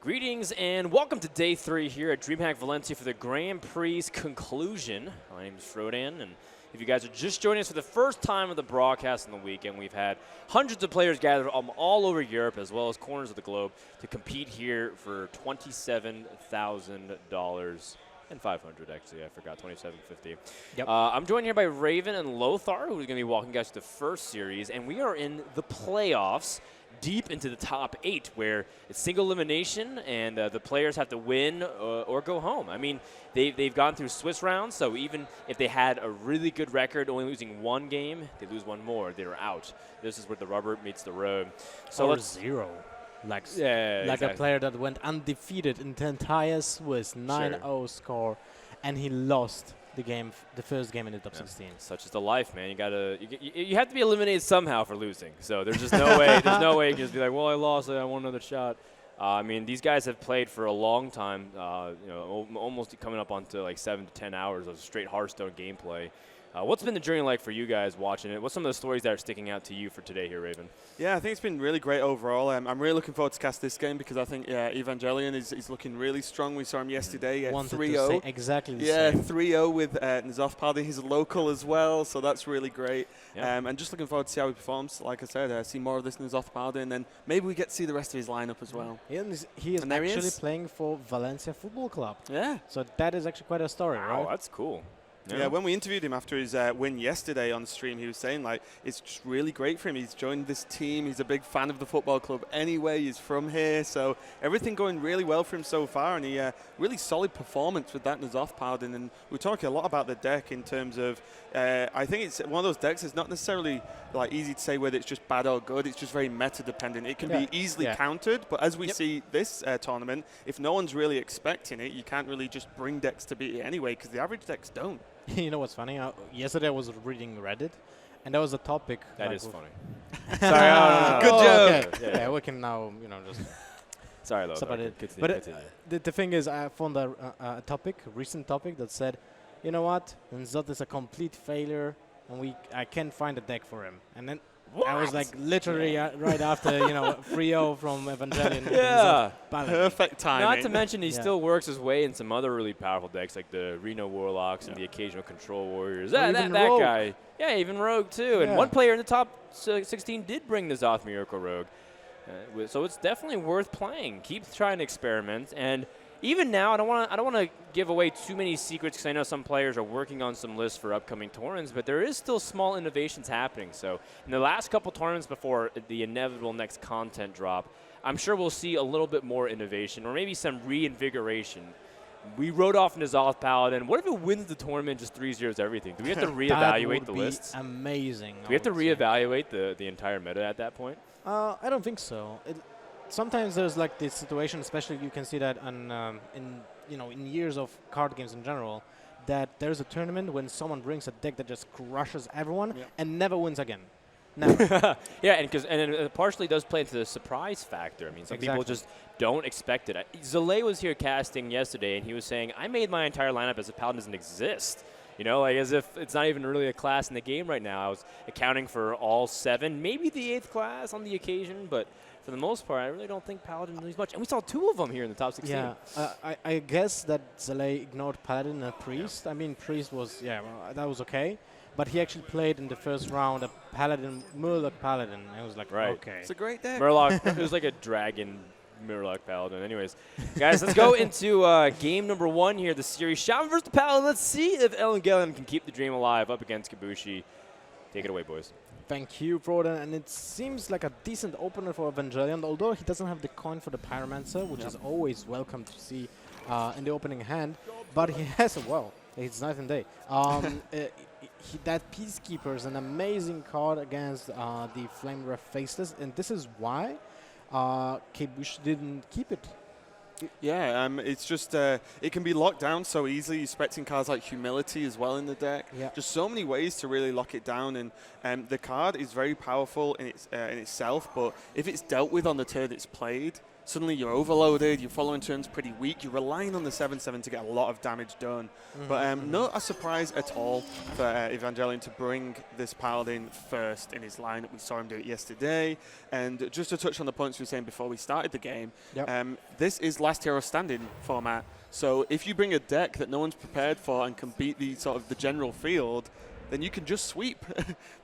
Greetings and welcome to day 3 here at DreamHack Valencia for the Grand Prix conclusion. My name is Ro8, and if you guys are just joining us for the first time of the broadcast on the weekend, we've had hundreds of players gathered from all over Europe as well as corners of the globe to compete here for $27,000 and 500 actually. I forgot, 2750. Yep. I'm joined here by Raven and Lothar, who's going to be walking guys through the first series, and we are in the playoffs. Deep into the top 8, where it's single elimination and the players have to win or go home. I mean, they've gone through Swiss rounds, so even if they had a really good record, only losing one game, they lose one more, they're out. This is where the rubber meets the road. So or zero. Like exactly. A player that went undefeated in the entire Swiss 9-0 score, and he lost the game, the first game in the top 16. Such is the life, man. You have to be eliminated somehow for losing. So there's just no way. There's no way you can just be like, well, I lost. I want another shot. I mean, these guys have played for a long time. Almost coming up onto like 7 to 10 hours of straight Hearthstone gameplay. What's been the journey like for you guys watching it? What's some of the stories that are sticking out to you for today here, Raven? Yeah, I think it's been really great overall. I'm really looking forward to cast this game because I think Evangelion is looking really strong. We saw him yesterday, 3-0. Exactly the same. 3-0 with N'Zoth Paladin. He's a local as well, so that's really great. Yeah. And just looking forward to see how he performs. Like I said, see more of this N'Zoth Paladin, and maybe we get to see the rest of his lineup as well. He is actually playing for Valencia Football Club. Yeah. So that is actually quite a story, Wow, right? that's cool. Yeah, when we interviewed him after his win yesterday on stream, he was saying, like, it's just really great for him. He's joined this team. He's a big fan of the football club anyway. He's from here. So everything going really well for him so far. And he really solid performance with that N'Zoth Paladin. And we're talking a lot about the deck in terms of, I think it's one of those decks that's not necessarily like easy to say whether it's just bad or good. It's just very meta dependent. It can be easily countered. But as we see this tournament, if no one's really expecting it, you can't really just bring decks to beat it anyway because the average decks don't. You know what's funny? Yesterday I was reading Reddit, and there was a topic. That is funny. Sorry, good joke. Okay. Yeah, we can now, just. Sorry, though. But the thing is, I found a recent topic that said, you know what, N'Zoth is a complete failure, and I can't find a deck for him. And then I was like, literally right after 3-0 from Evangelion. Yeah, perfect timing. Not to mention he still works his way in some other really powerful decks like the Reno Warlocks and the occasional Control Warriors. That guy. Yeah, even Rogue too. And one player in the top 16 did bring the Zoth Miracle Rogue. So it's definitely worth playing. Keep trying to experiment. And even now, I don't want to give away too many secrets because I know some players are working on some lists for upcoming tournaments, but there is still small innovations happening. So in the last couple tournaments before the inevitable next content drop, I'm sure we'll see a little bit more innovation or maybe some reinvigoration. We wrote off N'Zoth Paladin. What if it wins the tournament just 3-0 everything? Do we have to reevaluate the lists? Amazing. Do we have to reevaluate the entire meta at that point? I don't think so. Sometimes there's like this situation, especially you can see that in years of card games in general, that there's a tournament when someone brings a deck that just crushes everyone and never wins again. Never. Yeah, and it partially does play into the surprise factor. I mean, some people just don't expect it. Zalay was here casting yesterday, and he was saying, I made my entire lineup as if Paladin doesn't exist. Like as if it's not even really a class in the game right now. I was accounting for all 7, maybe the 8th class on the occasion, but for the most part, I really don't think Paladin needs much. And we saw 2 of them here in the top 16. Yeah, I guess that Zalay ignored Paladin and Priest. I mean, Priest was, that was okay. But he actually played in the first round a Paladin, Murloc Paladin. And I was like, okay. It's a great deck. Murloc, it was like a dragon Murloc Paladin. Anyways, guys, let's go into game number 1 here, the series. Shaman versus the Paladin. Let's see if Evangelion can keep the dream alive up against Kbushi. Take it away, boys. Thank you, Broden. And it seems like a decent opener for Evangelion, although he doesn't have the coin for the Pyromancer, which is always welcome to see in the opening hand. But he has it's night and day. That Peacekeeper is an amazing card against the Flame Wrath Faceless, and this is why Kbushi didn't keep it. Yeah, it's just, it can be locked down so easily. You're expecting cards like Humility as well in the deck. Yeah. Just so many ways to really lock it down. And the card is very powerful in itself, but if it's dealt with on the turn it's played, suddenly you're overloaded, your following turn's pretty weak, you're relying on the 7/7 to get a lot of damage done. But not a surprise at all for Evangelion to bring this Paladin first in his lineup. We saw him do it yesterday. And just to touch on the points we were saying before we started the game, this is last hero standing format. So if you bring a deck that no one's prepared for and can beat the sort of the general field, then you can just sweep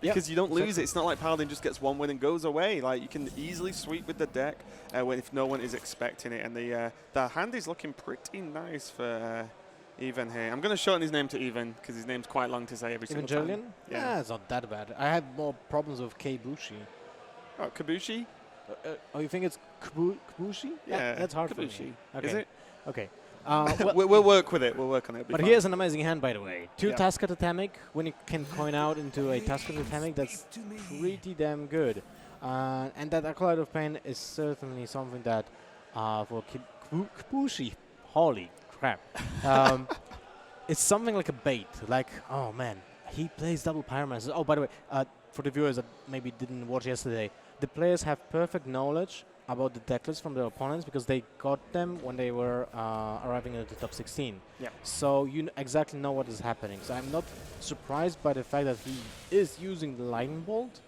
because you don't lose it. It's not like Paladin just gets one win and goes away. Like, you can easily sweep with the deck if no one is expecting it. And the hand is looking pretty nice for Evan here. I'm going to shorten his name to Evan because his name's quite long to say every single time. Evangelion? Yeah, it's not that bad. I had more problems with Kbushi. Oh, Kbushi? You think it's Kbushi? Yeah, that's hard Kbushi. for me. Okay. Is it? Okay. We'll work with it. We'll work on it. But here's an amazing hand, by the way. 2 Tasker Totemic. When you can coin out into a Tasker Totemic, that's pretty damn good. And that Acolyte of Pain is certainly something that for Kbushi, holy crap, it's something like a bait. Like, oh man, he plays double Pyromancer. Oh, by the way, for the viewers that maybe didn't watch yesterday, the players have perfect knowledge about the deck list from their opponents because they got them when they were arriving at the top 16. So you exactly know what is happening. So I'm not surprised by the fact that he is using the Lightning Bolt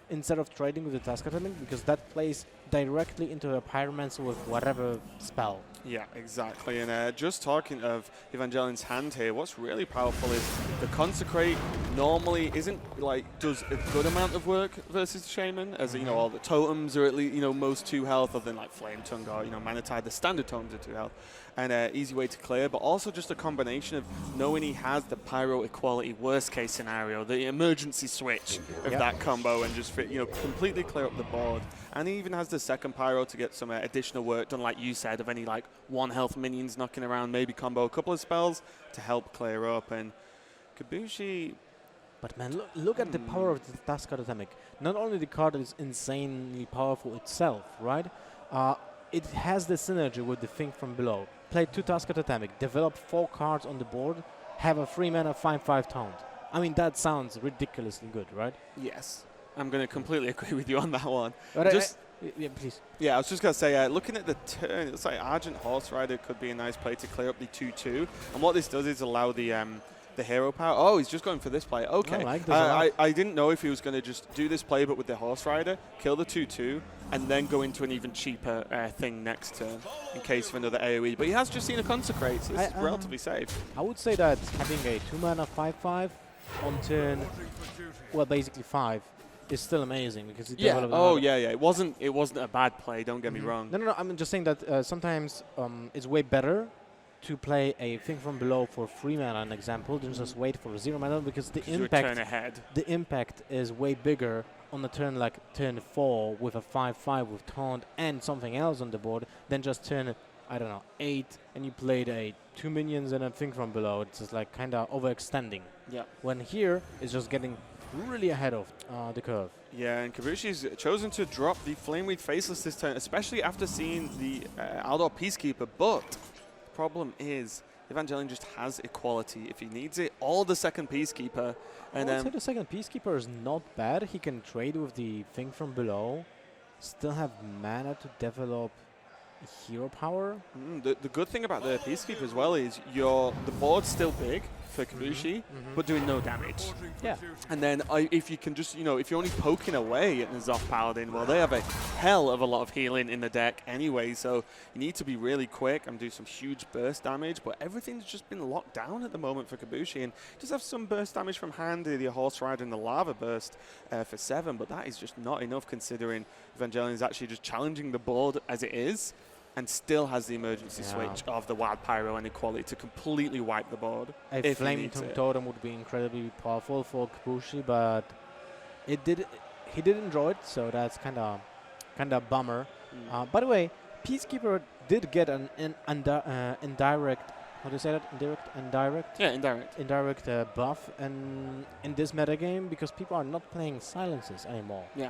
instead of trading with the Tasker Totemic, because that plays directly into a Pyromancer with whatever spell. Yeah, exactly. And just talking of Evangelion's hand here, what's really powerful is the Consecrate normally does a good amount of work versus the Shaman, as you know, all the totems are at least most 2 health, other than like Flame Tongue or Mana Tide. The standard totems are 2 health, and easy way to clear. But also just a combination of knowing he has the Pyro Equality worst case scenario, the emergency switch of that combo, and just completely clear up the board. And he even has the second Pyro to get some additional work done, like you said, of any 1 health minions knocking around, maybe combo a couple of spells to help clear up. And Kbushi... But man, look at the power of the Tasker Totemic. Not only the card is insanely powerful itself, right? It has the synergy with the Think from Below. Play 2 Tasker Totemic, develop 4 cards on the board, have a 3-mana 5/5 taunt. I mean, that sounds ridiculously good, right? Yes. I'm going to completely agree with you on that one. But please. Yeah, I was just going to say, looking at the turn, it looks like Argent Horse Rider could be a nice play to clear up the 2/2. And what this does is allow the hero power. Oh, he's just going for this play. Okay. I didn't know if he was going to just do this play, but with the Horse Rider, kill the 2/2, and then go into an even cheaper thing next turn in case of another AoE. But he has just seen a Consecrate, so this is relatively safe. I would say that having a 2-mana 5/5 on turn, well, basically 5, is still amazing because it It wasn't a bad play. Don't get me wrong. No. I'm just saying that sometimes it's way better to play a Thing from Below for 3 mana, an example, than just wait for 0 mana, because the impact is way bigger on a turn like turn 4 with a 5/5 with taunt and something else on the board than just turn 8 and you played a 2 minions and a Thing from Below. It's just like kind of overextending. Yeah. When here it's just getting really ahead of the curve. Yeah, and Kbushi's chosen to drop the Flameweed Faceless this turn, especially after seeing the Aldor Peacekeeper. But the problem is Evangelion just has equality if he needs it, or the second Peacekeeper. And I would say the second Peacekeeper is not bad. He can trade with the Thing from Below, still have mana to develop hero power. The good thing about the Peacekeeper as well is the board's still big for Kbushi, but doing no damage. Yeah. And then if you can just, if you're only poking away at the Zoth Paladin, well, they have a hell of a lot of healing in the deck anyway, so you need to be really quick and do some huge burst damage, but everything's just been locked down at the moment for Kbushi, and just have some burst damage from hand, the Horse Rider and the Lava Burst for 7, but that is just not enough considering Evangelion is actually just challenging the board as it is, and still has the emergency switch of the Wild Pyro and Equality to completely wipe the board. A Flame Tongue Totem would be incredibly powerful for Kbushi, but he didn't draw it, so that's kind of bummer. By the way, Peacekeeper did get an indirect. How do you say that? Indirect. Yeah, indirect. Indirect buff, and in this metagame, because people are not playing silences anymore. Yeah.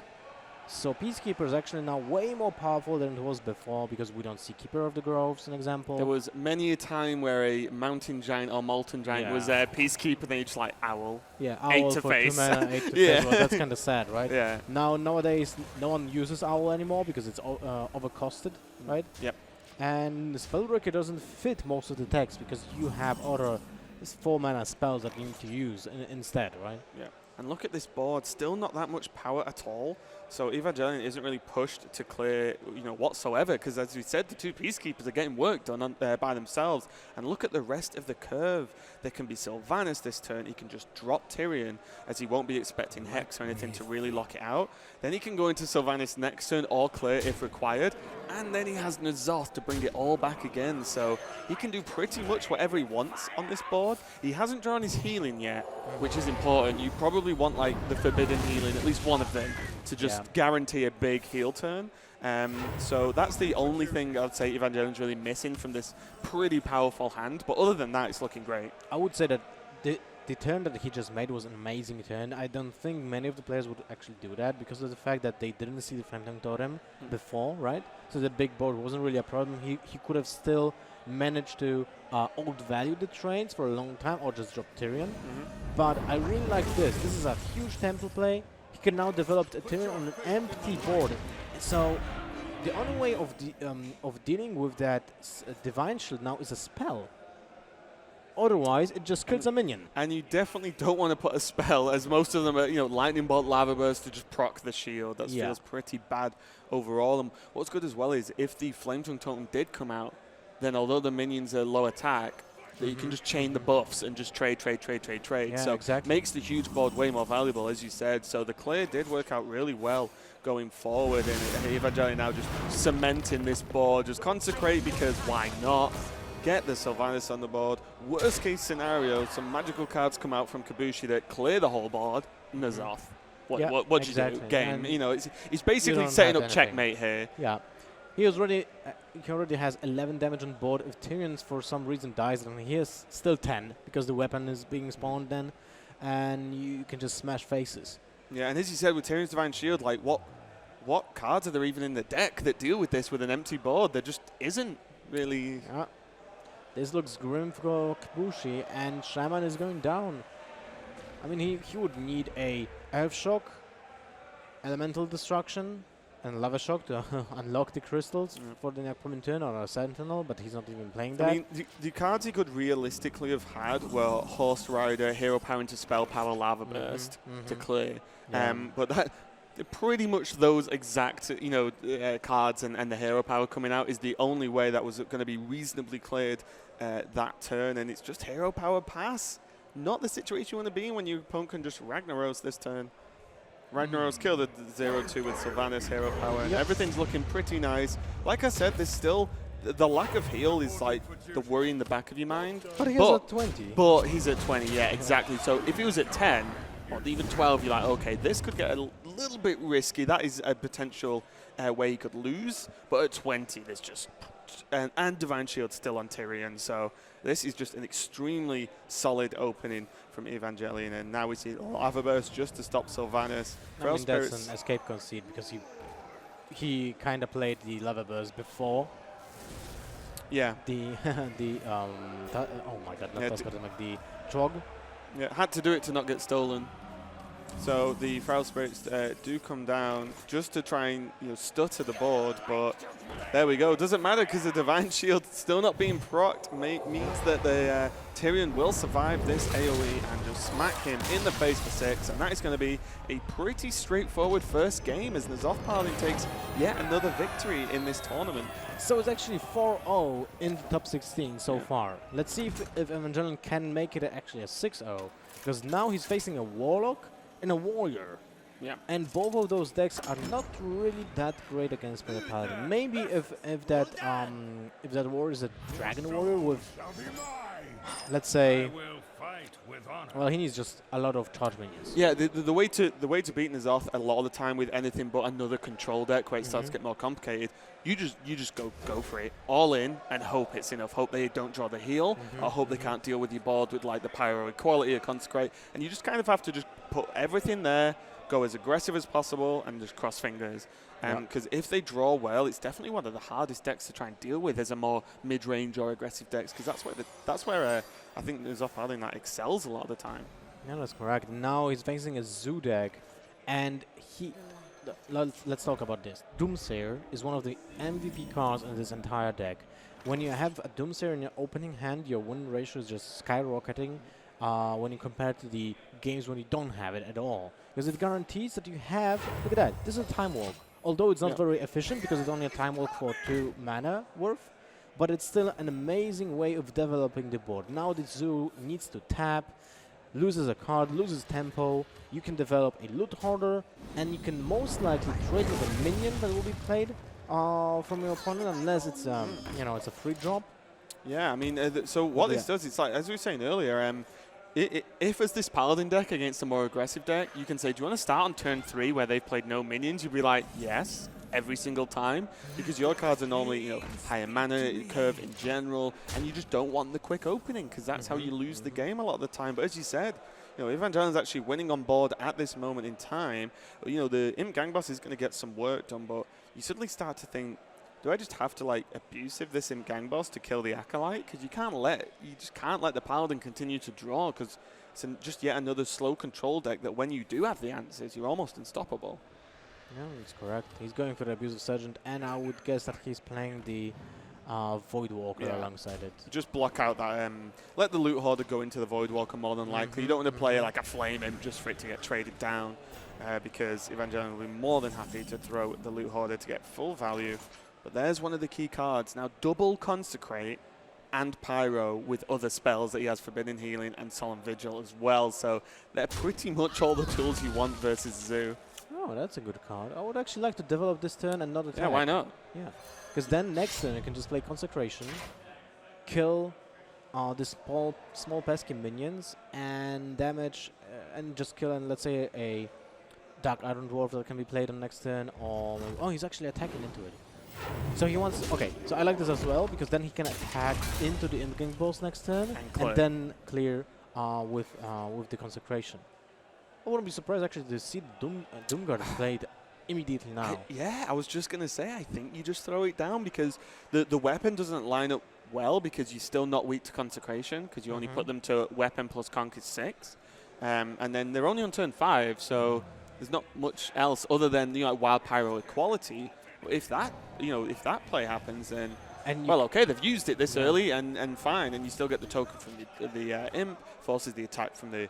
So Peacekeeper is actually now way more powerful than it was before because we don't see Keeper of the Groves, an example. There was many a time where a Mountain Giant or Molten Giant was Peacekeeper, then you're just like, Owl. Yeah, Owl 8 to for face. 2 mana, 8 to Yeah. face. Well, that's kind of sad, right? Yeah. Nowadays, no one uses Owl anymore because it's overcosted, right? Yep. And the Spellbreaker doesn't fit most of the decks because you have other 4 mana spells that you need to use instead, right? Yeah. And look at this board, still not that much power at all. So Evangelion isn't really pushed to clear, whatsoever, because as we said, the 2 Peacekeepers are getting work done by themselves. And look at the rest of the curve. There can be Sylvanas this turn. He can just drop Tyrion, as he won't be expecting Hex or anything to really lock it out. Then he can go into Sylvanas next turn or clear if required. And then he has N'Zoth to bring it all back again. So he can do pretty much whatever he wants on this board. He hasn't drawn his healing yet, which is important. You probably want like the Forbidden Healing, at least one of them, to just guarantee a big heal turn. So that's the only thing I'd say Evangelion's really missing from this pretty powerful hand. But other than that, it's looking great. I would say that the turn that he just made was an amazing turn. I don't think many of the players would actually do that because of the fact that they didn't see the Phantom Totem before, right? So the big board wasn't really a problem. He could have still managed to outvalue the trains for a long time or just drop Tyrion. But I really like this. This is a huge temple play. He can now develop a Tyrion on an empty board. So the only way of dealing with that Divine Shield now is a spell. Otherwise, it just kills a minion. And you definitely don't want to put a spell, as most of them are, Lightning Bolt, Lava Burst to just proc the shield. That feels pretty bad overall. And what's good as well is if the Flametongue Totem did come out, then although the minions are low attack, you can just chain the buffs and just trade. Yeah, so exactly. Makes the huge board way more valuable, as you said. So the clear did work out really well going forward. And Evangelion now just cementing this board. Just consecrate because why not? Get the Sylvanas on the board. Worst case scenario, some magical cards come out from Kbushi that clear the whole board. N'Zoth. What do you do? Game. And he's basically setting up checkmate here. Yeah. He already has 11 damage on board. If Tyrion for some reason dies, then he has still 10 because the weapon is being spawned then, and you can just smash faces. Yeah, and as you said with Tyrion's Divine Shield, like what cards are there even in the deck that deal with this with an empty board? There just isn't really. Yeah. This looks grim for Kbushi, and Shaman is going down. I mean, he would need a Earth Shock, Elemental Destruction, and Lava Shock to unlock the crystals for the upcoming turn, or a Sentinel, but he's not even playing that. I mean, the cards he could realistically have had were Horse Rider, Hero Power into Spell Power, Lava Burst to clear. Yeah. But that pretty much those exact cards and the Hero Power coming out is the only way that was going to be reasonably cleared that turn, and it's just Hero Power pass. Not the situation you want to be in when your opponent can just Ragnaros this turn. Ragnaros kill the 0-2 with Sylvanas, Hero Power, and everything's looking pretty nice. Like I said, there's still the lack of heal is like the worry in the back of your mind. But he's at 20. But he's at 20, yeah, exactly. So if he was at 10 or even 12, you're like, okay, this could get a little bit risky. That is a potential way he could lose. But at 20, there's just and Divine Shield still on Tyrion. So this is just an extremely solid opening from Evangelion. And now we see Lava Burst just to stop Sylvanas. I mean, that's an escape concede because he kind of played the Lava Burst before. Yeah. Oh my god, not the Trog. Yeah, had to do it to not get stolen. So the Feral Spirits do come down just to try and stutter the board, but there we go. Doesn't matter because the Divine Shield still not being procced means that the Tyrion will survive this AoE and just smack him in the face for 6, and that is going to be a pretty straightforward first game as N'Zoth Paladin takes yet another victory in this tournament. So it's actually 4-0 in the top 16 so far. Let's see if Evangelion can make it actually a 6-0, because now he's facing a Warlock and a Warrior. Yeah. And both of those decks are not really that great against Meta Paladin. Maybe if that warrior is a Dragon Warrior with, let's say, Well, he needs just a lot of charge minions. Yeah, the way to beat N'Zoth a lot of the time with anything but another control deck where it starts to get more complicated, you just go for it all in and hope it's enough. Hope they don't draw the heal, or hope they can't deal with your board with like the Pyro Equality or Consecrate, and you just kind of have to just put everything there, go as aggressive as possible, and just cross fingers. Because if they draw well, it's definitely one of the hardest decks to try and deal with as a more mid-range or aggressive decks, because that's where I think N'Zoth Paladin that excels a lot of the time. Yeah, that's correct. Now he's facing a Zoo deck, and let's talk about this. Doomsayer is one of the MVP cards in this entire deck. When you have a Doomsayer in your opening hand, your win ratio is just skyrocketing when you compare to the games when you don't have it at all. Because it guarantees that you have, look at that, this is a Time Walk. Although it's not very efficient because it's only a Time Walk for 2 mana worth, but it's still an amazing way of developing the board. Now the Zoo needs to tap, loses a card, loses tempo, you can develop a Loot Hoarder, and you can most likely trade with a minion that will be played from your opponent, unless it's it's a free drop. Yeah, I mean, so what this does, it's like, as we were saying earlier, if it's this Paladin deck against a more aggressive deck, you can say, do you want to start on turn 3 where they've played no minions? You'd be like, yes, every single time, because your cards are normally, higher mana curve in general, and you just don't want the quick opening, because that's how you lose the game a lot of the time. But as you said, Evangelion's actually winning on board at this moment in time. The Imp Gang Boss is going to get some work done, but you suddenly start to think, do I just have to abusive this Imp Gang Boss to kill the Acolyte? Because you just can't let the Paladin continue to draw, because it's just yet another slow control deck that when you do have the answers, you're almost unstoppable. Yeah, that's correct. He's going for the Abusive Sergeant, and I would guess that he's playing the Void Walker alongside it. Just block out that, let the Loot Hoarder go into the Void Walker more than likely. You don't want to play like a Flame Imp just for it to get traded down, because Evangelion will be more than happy to throw the Loot Hoarder to get full value. But there's one of the key cards. Now, double Consecrate and Pyro with other spells that he has, Forbidden Healing and Solemn Vigil as well. So they're pretty much all the tools you want versus Zoo. Oh, that's a good card. I would actually like to develop this turn and not attack. Yeah, why not? Yeah, because then next turn you can just play Consecration, kill the small pesky minions, and damage, and just kill, and let's say a Dark Iron Dwarf that can be played on next turn, or oh, he's actually attacking into it. So he wants, okay, so I like this as well, because then he can attack into the Imp Gang Boss next turn, and then clear with the Consecration. I wouldn't be surprised actually to see Doomguard played immediately now. Yeah, I was just going to say, I think you just throw it down, because the weapon doesn't line up well, because you're still not weak to Consecration, because you only put them to weapon plus conk is 6. And then they're only on turn 5, so there's not much else other than Wild Pyro Equality. If that play happens, then okay, they've used it this early and fine, and you still get the token from the Imp, forces the attack from the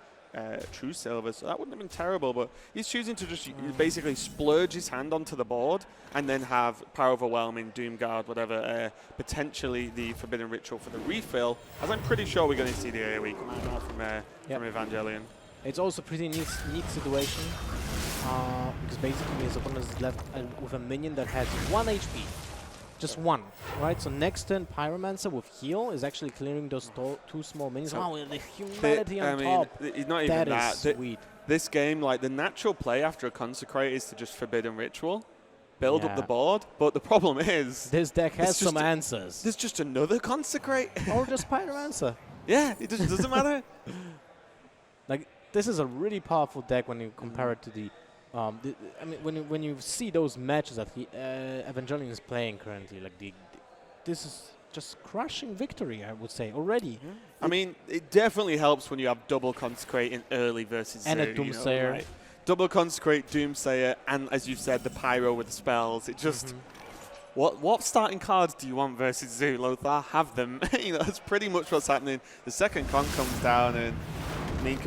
True Silver, so that wouldn't have been terrible. But he's choosing to just basically splurge his hand onto the board and then have Power Overwhelming, Doomguard, whatever, potentially the Forbidden Ritual for the refill, as I'm pretty sure we're going to see the AoE come out now from Evangelion. It's also a pretty neat situation. Because basically his opponent is left with a minion that has 1 HP. Just 1, right? So next turn, Pyromancer with heal is actually clearing those 2 small minions. So wow, the humanity on top. It's not even that. Sweet. This game, the natural play after a Consecrate is to just Forbidden Ritual, build up the board. But the problem is, this deck has some answers. There's just another Consecrate. Or just Pyromancer. Yeah, it just doesn't matter. This is a really powerful deck when you compare it to the I mean, when you see those matches that Evangelion is playing currently, this is just crushing victory, I would say, already. I mean, it definitely helps when you have double Consecrate in early versus and a Doomsayer. Right? Double Consecrate, Doomsayer, and as you've said, the Pyro with the spells. It just what starting cards do you want versus Zoo? Lothar, have them. That's pretty much what's happening. The second con comes down, and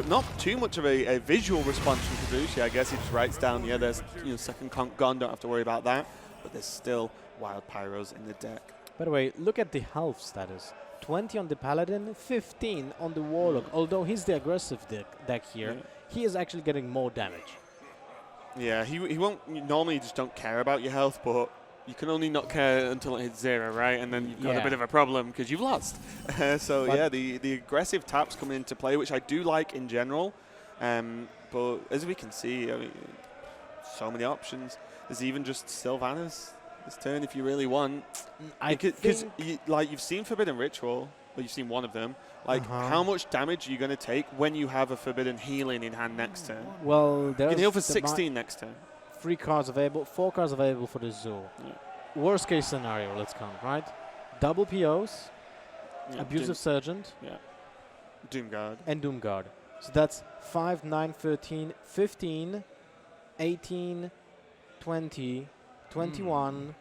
not too much of a visual response from Kbushi. I guess he just writes down, there's second conk gone, don't have to worry about that. But there's still Wild Pyros in the deck. By the way, look at the health status. 20 on the Paladin, 15 on the Warlock. Although he's the aggressive deck here, he is actually getting more damage. Yeah, he won't, normally you just don't care about your health, but you can only not care until it hits 0, right? And then you've got a bit of a problem because you've lost. So yeah, the aggressive taps come into play, which I do like in general. But as we can see, I mean, so many options. There's even just Sylvanas this turn if you really want. Because you've seen Forbidden Ritual, or you've seen one of them. Like, how much damage are you going to take when you have a Forbidden Healing in hand next turn? Well, you can heal for 16 next turn. 3 cards available, 4 cards available for the Zoo. Yeah. Worst case scenario, let's count, right? Double POs, Abusive Sergeant, Doomguard. And Doomguard. So that's 5, 9, 13, 15, 18, 20, 21,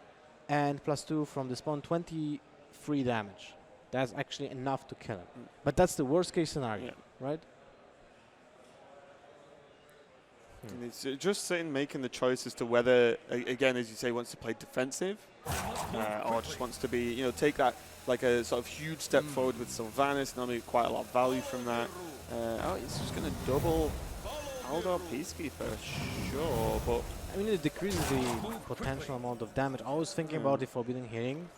and +2 from the spawn, 23 damage. That's actually enough to kill him. But that's the worst case scenario, right? And it's just sitting making the choice as to whether, again, as you say, wants to play defensive or just wants to be, take that like a sort of huge step forward with Sylvanas. Normally quite a lot of value from that. He's just going to double Aldor Peacekeeper, sure, but... I mean, it decreases the potential amount of damage. I was thinking about the Forbidden Healing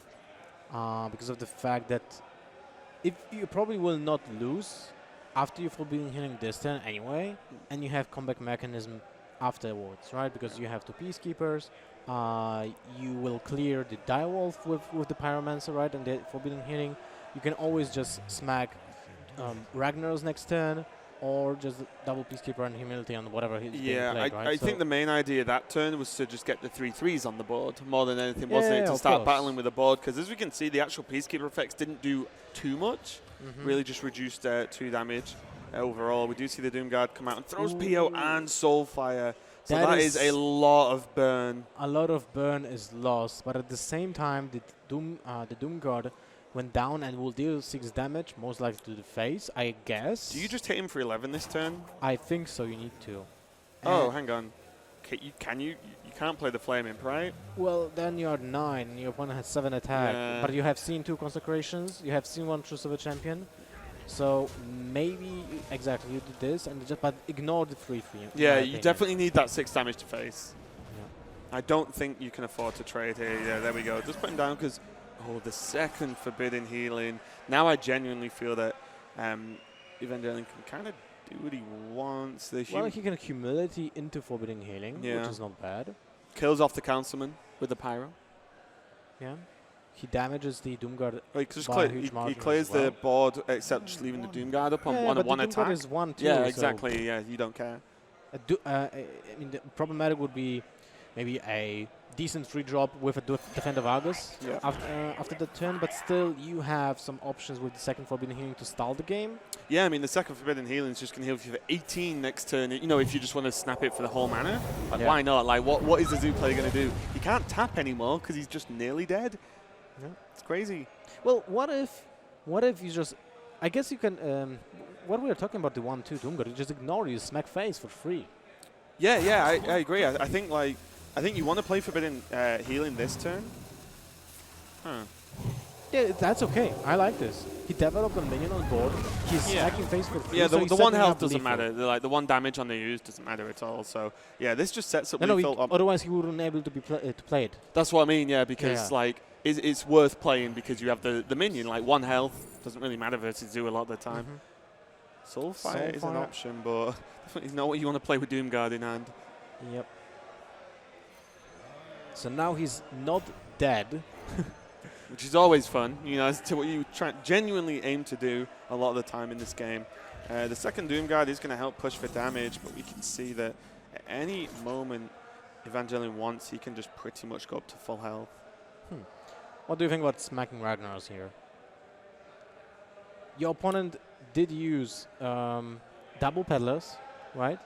because of the fact that if you probably will not lose after you Forbidden Healing this turn anyway, and you have comeback mechanism afterwards, right? Because you have 2 Peacekeepers, you will clear the Direwolf with the Pyromancer, right? And the Forbidden Healing, you can always just smack Ragnar's next turn, or just double Peacekeeper and Humility on whatever he's being played, right? I think the main idea that turn was to just get the 3/3s on the board more than anything, wasn't it? To start battling with the board, because as we can see, the actual Peacekeeper effects didn't do too much. Really just reduced 2 damage overall. We do see the Doomguard come out and throws PO and Soulfire. So that is a lot of burn. A lot of burn is lost, but at the same time, the Doomguard went down and will deal 6 damage, most likely to the face, I guess. Do you just hit him for 11 this turn? I think so, you need to. Oh, hang on. You can't play the Flame Imp, right? Well, then you're at 9, and your opponent has 7 attack. But you have seen 2 Consecrations, you have seen 1 Truce of a Champion. So maybe, exactly, you do this, and but ignore the 3/3. Yeah, you definitely need that 6 damage to face. Yeah. I don't think you can afford to trade here. Yeah, there we go. Just put him down because... Oh, the second Forbidden Healing. Now I genuinely feel that Evangelion can kind of do what he wants. Well, he can Humility into Forbidden Healing, which is not bad. Kills off the Councilman with the Pyro. Yeah. He damages the Doomguard he clears the board, except just leaving the Doomguard up on one attack. Is 1, too, yeah, exactly. So yeah, you don't care. I mean, the problematic would be maybe a decent free drop with a Defender Argus after the turn, but still you have some options with the second Forbidden Healing to stall the game. Yeah, I mean the second Forbidden Healing is just going to heal you for 18 next turn. If you just want to snap it for the whole mana, why not? Like, what is the Zoo player going to do? He can't tap anymore because he's just nearly dead. Yeah, it's crazy. Well, what if you just? I guess you can. What we were talking about the 1/2 Doomguard, you just ignore it, you smack face for free. Yeah, I agree. I think you want to play Forbidden Healing this turn. Yeah, that's okay. I like this. He developed a minion on board. He's smacking face for free. Yeah, the 1 health doesn't matter. The 1 damage on the use doesn't matter at all. So yeah, this just sets up. Otherwise he wouldn't be able to play it. That's what I mean. Yeah, because it's worth playing because you have the minion. Like 1 health doesn't really matter versus Zoo a lot of the time. Soulfire is an option, but definitely not what you want to play with Doomguard in hand. Yep. So now he's not dead. Which is always fun, as to what you genuinely aim to do a lot of the time in this game. The second Doomguard is going to help push for damage, but we can see that at any moment Evangelion wants, he can just pretty much go up to full health. What do you think about smacking Ragnar's here? Your opponent did use double Peddlers, right?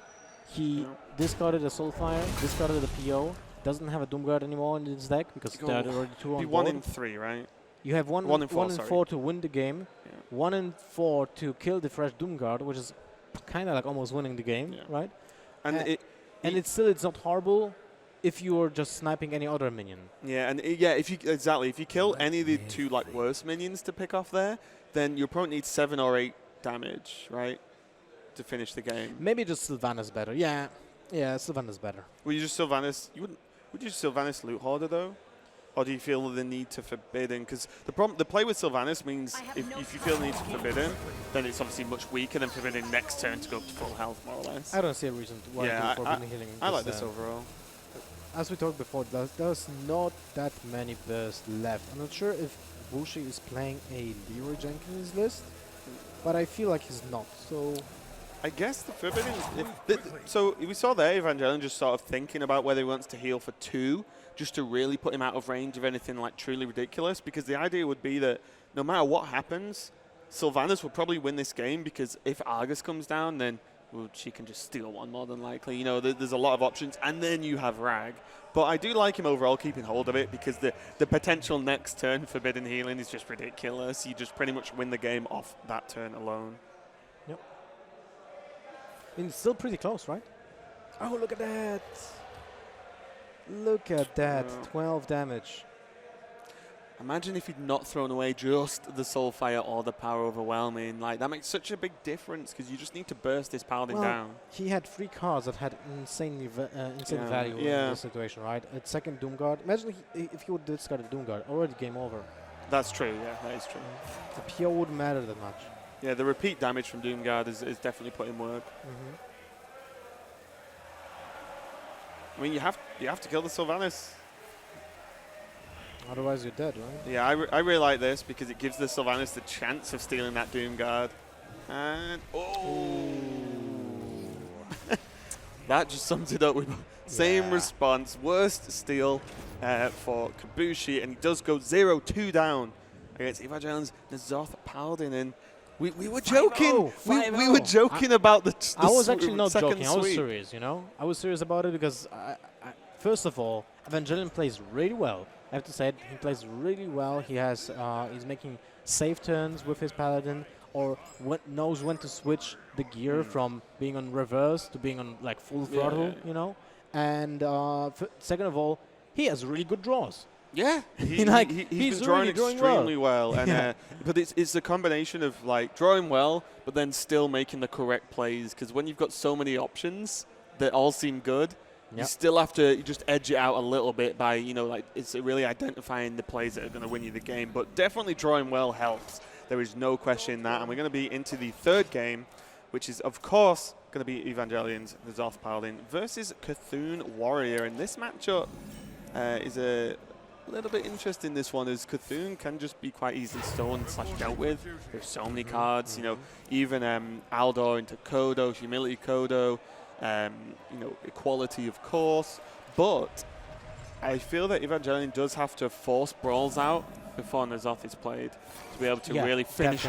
He discarded a Soulfire, discarded a PO, doesn't have a Doomguard anymore in his deck because there are already 2 on board. 1 in 3, right? You have 1 in 4 to win the game, 1 in 4 to kill the fresh Doomguard, which is kind of like almost winning the game, right? And it's not horrible if you are just sniping any other minion. Yeah, and if you kill any of the 2 worst minions to pick off there, then your opponent needs 7 or 8 damage, right, to finish the game. Maybe just Sylvanas better. Yeah, Sylvanas better. Would you just Sylvanas? Would you Sylvanas Loot Hoarder though? or do you feel the need to Forbidden? Because the play with Sylvanas means if you feel the need to Forbidden, then it's obviously much weaker than Forbidden next turn to go up to full health, more or less. I don't see a reason why to Forbidden Healing. I like this overall. As we talked before, there's not that many bursts left. I'm not sure if Kbushi is playing a Leroy Jenkins list, but I feel like he's not. So I guess the Forbidden. So we saw there Evangelion just sort of thinking about whether he wants to heal for 2, just to really put him out of range of anything like truly ridiculous. Because the idea would be that no matter what happens, Sylvanas will probably win this game, because if Argus comes down, then she can just steal one more than likely. You know, there's a lot of options, and then you have Rag. But I do like him overall keeping hold of it, because the potential next turn Forbidden Healing is just ridiculous. You just pretty much win the game off that turn alone. Yep. I mean, it's still pretty close, right? Oh, look at that. Look at that. 12 damage. Imagine if he'd not thrown away just the Soulfire or the Power Overwhelming. Like, that makes such a big difference, because you just need to burst this Paladin down. He had 3 cards that had insane value in this situation, right? At second Doomguard. Imagine if he would discard a Doomguard. Already game over. That's true, yeah, that is true. The PO wouldn't matter that much. Yeah, the repeat damage from Doomguard is definitely putting work. I mean, you have to kill the Sylvanas. Otherwise, you're dead, right? Yeah, I really like this, because it gives the Sylvanas the chance of stealing that Doomguard. And that just sums it up with same response. Worst steal for Kbushi, and he does go 0-2 down against Evangelion's N'Zoth Paladin. And we were joking. We were joking about the I was actually not joking. Sweep. I was serious, you know? I was serious about it, because first of all, Evangelion plays really well. I have to say it, he plays really well. He has, he's making safe turns with his Paladin, or knows when to switch the gear from being on reverse to being on like full throttle, you know. And second of all, he has really good draws. Yeah, he's been drawing extremely well. And but it's a combination of like drawing well, but then still making the correct plays. Because when you've got so many options that all seem good, you still have to just edge it out a little bit by, you know, like it's really identifying the plays that are going to win you the game. But definitely drawing well helps. There is no question in that. And we're going to be into the third game, which is, of course, going to be Evangelion's N'Zoth Paladin versus Cthulhu Warrior. And this matchup is a little bit interesting, this one, as Cthulhu can just be quite easily stolen/dealt with. There's so many cards, you know, even Aldor into Kodo, Humility Kodo, you know, Equality, of course. But I feel that Evangelion does have to force brawls out before N'Zoth is played to be able to really finish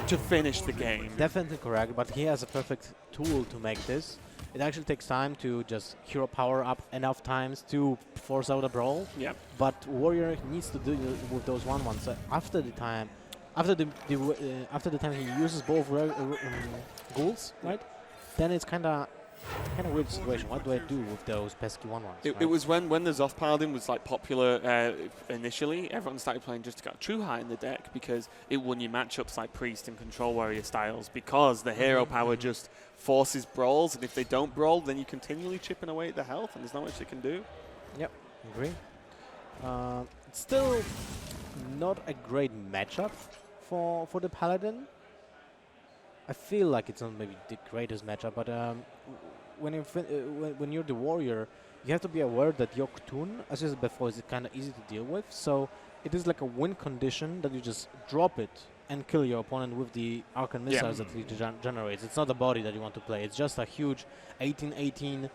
the game. Definitely correct, but he has a perfect tool to make this. It actually takes time to just hero power up enough times to force out a brawl. Yeah. But Warrior needs to do with those 1/1s. So after the time he uses both ghouls, right? Then it's kind of weird situation. What do I do with those pesky 1/1s? It was when the N'Zoth Paladin was like popular initially. Everyone started playing just to get True Heart in the deck, because it won you matchups like Priest and Control Warrior styles, because the hero power just forces brawls, and if they don't brawl, then you're continually chipping away at the health, and there's not much they can do. Yep, agree. It's still not a great matchup for the Paladin. I feel like it's not maybe the greatest matchup, but when you're the Warrior, you have to be aware that your Cthulhu, as I said before, is kind of easy to deal with. So it is like a win condition that you just drop it and kill your opponent with the Arcane Missiles that he generates. It's not the body that you want to play. It's just a huge 18